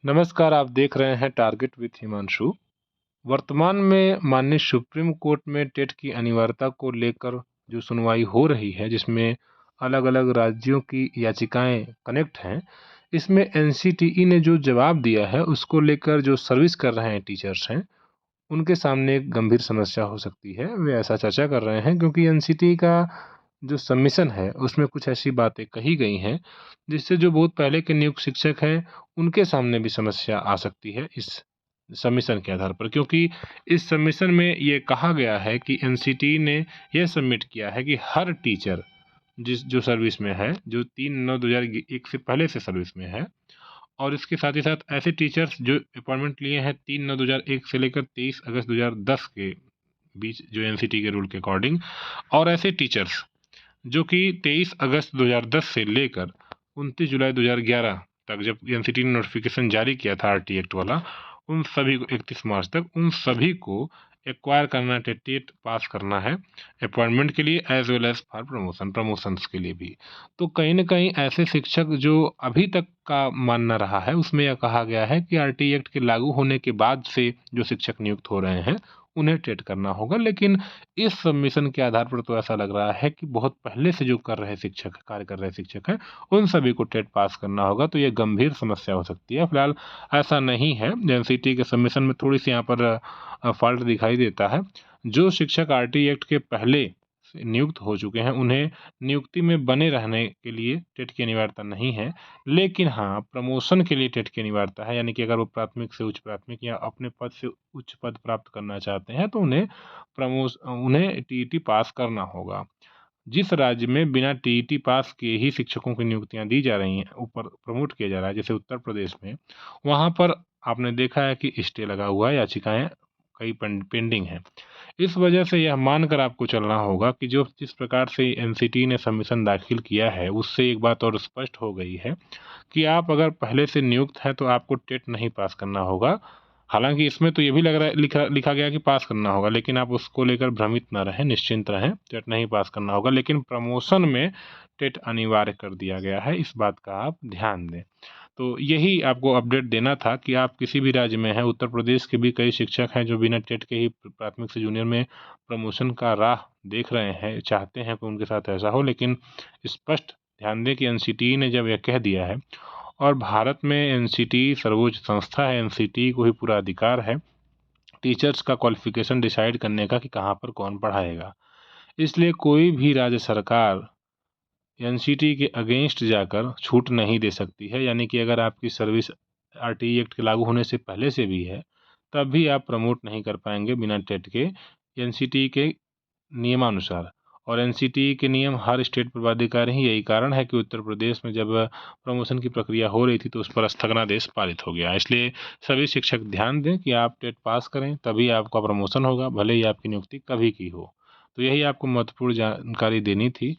नमस्कार, आप देख रहे हैं टारगेट विथ हिमांशु। वर्तमान में माननीय सुप्रीम कोर्ट में टेट की अनिवार्यता को लेकर जो सुनवाई हो रही है, जिसमें अलग-अलग राज्यों की याचिकाएं कनेक्ट हैं, इसमें एनसीटीई ने जो जवाब दिया है, उसको लेकर जो सर्विस कर रहे हैं टीचर्स हैं, उनके सामने एक गंभीर समस्या हो सकती है। वे ऐसा चर्चा कर रहे हैं क्योंकि एनसीटीई का जो सबमिशन है, उसमें कुछ ऐसी बातें कही गई हैं, जिससे जो बहुत पहले के नियुक्त शिक्षक हैं, उनके सामने भी समस्या आ सकती है इस सबमिशन के आधार पर। क्योंकि इस सबमिशन में ये कहा गया है कि एनसीटीई ने यह सबमिट किया है कि हर टीचर जो सर्विस में है, जो 3/9/2001 से पहले से सर्विस में है, और इसके साथ ही साथ ऐसे टीचर्स जो अपॉइंटमेंट लिए हैं 3/9/2001 से लेकर 23 अगस्त 2010 के बीच, जो एनसीटीई के रूल के अकॉर्डिंग, और ऐसे टीचर्स जो कि 23 अगस्त 2010 से लेकर 29 जुलाई 2011 तक, जब एनसीटीई ने नोटिफिकेशन जारी किया था आरटी एक्ट वाला, उन सभी को 31 मार्च तक उन सभी को एक्वायर करना, टेट पास करना है अपॉइंटमेंट के लिए, as well as for promotions के लिए भी। तो कहीं ना कहीं ऐसे शिक्षक जो अभी तक का मानना रहा है, उसमें यह कहा गया है कि आरटी एक्ट के लागू होने के बाद से जो शिक्षक नियुक्त हो रहे हैं, उन्हें टेट करना होगा। लेकिन इस सबमिशन के आधार पर तो ऐसा लग रहा है कि बहुत पहले से जो कार्य कर रहे शिक्षक हैं, उन सभी को टेट पास करना होगा। तो ये गंभीर समस्या हो सकती है। फिलहाल ऐसा नहीं है। एनसीटी के सबमिशन में थोड़ी सी यहाँ पर फॉल्ट दिखाई देता है। जो शिक्षक आरटी एक्ट के पहले से नियुक्त हो चुके हैं, उन्हें नियुक्ति में बने रहने के लिए टेट की अनिवार्यता नहीं है। लेकिन हाँ, प्रमोशन के लिए टेट की अनिवार्यता है। यानी कि अगर वो प्राथमिक से उच्च प्राथमिक या अपने पद से उच्च पद प्राप्त करना चाहते हैं, तो उन्हें टीईटी पास करना होगा। जिस राज्य में बिना टीईटी पास किए ही शिक्षकों की नियुक्तियां दी जा रही हैं, ऊपर प्रमोट किया जा रहा है, जैसे उत्तर प्रदेश में, वहाँ पर आपने देखा है कि स्टे लगा हुआ है, याचिकाएं कई पेंडिंग हैं। इस वजह से यह मानकर आपको चलना होगा कि जो जिस प्रकार से एनसीटी ने सबमिशन दाखिल किया है, उससे एक बात और स्पष्ट हो गई है कि आप अगर पहले से नियुक्त हैं, तो आपको टेट नहीं पास करना होगा। हालांकि इसमें तो ये भी लग रहा है, लिखा गया कि पास करना होगा, लेकिन आप उसको लेकर भ्रमित ना रहें, निश्चिंत रहें, टेट नहीं पास करना होगा। लेकिन प्रमोशन में टेट अनिवार्य कर दिया गया है, इस बात का आप ध्यान दें। तो यही आपको अपडेट देना था कि आप किसी भी राज्य में हैं, उत्तर प्रदेश के भी कई शिक्षक हैं जो बिना टेट के ही प्राथमिक से जूनियर में प्रमोशन का राह देख रहे हैं, चाहते हैं कि उनके साथ ऐसा हो। लेकिन स्पष्ट ध्यान दें कि एनसीटीई ने जब यह कह दिया है, और भारत में एनसीटीई सर्वोच्च संस्था है, एनसीटीई को ही पूरा अधिकार है टीचर्स का क्वालिफिकेशन डिसाइड करने का कि कहाँ पर कौन पढ़ाएगा। इसलिए कोई भी राज्य सरकार एनसीटीई के अगेंस्ट जाकर छूट नहीं दे सकती है। यानी कि अगर आपकी सर्विस आरटीई एक्ट के लागू होने से पहले से भी है, तब भी आप प्रमोट नहीं कर पाएंगे बिना टेट के, एनसीटीई के नियमानुसार। और एनसीटीई के नियम हर स्टेट पर बाध्यकारी हैं। यही कारण है कि उत्तर प्रदेश में जब प्रमोशन की प्रक्रिया हो रही थी, तो उस पर स्थगनादेश पारित हो गया। इसलिए सभी शिक्षक ध्यान दें कि आप टेट पास करें, तभी आपका प्रमोशन होगा, भले ही आपकी नियुक्ति कभी की हो। तो यही आपको महत्वपूर्ण जानकारी देनी थी।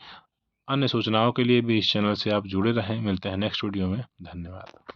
अन्य सूचनाओं के लिए भी इस चैनल से आप जुड़े रहें। मिलते हैं नेक्स्ट वीडियो में। धन्यवाद।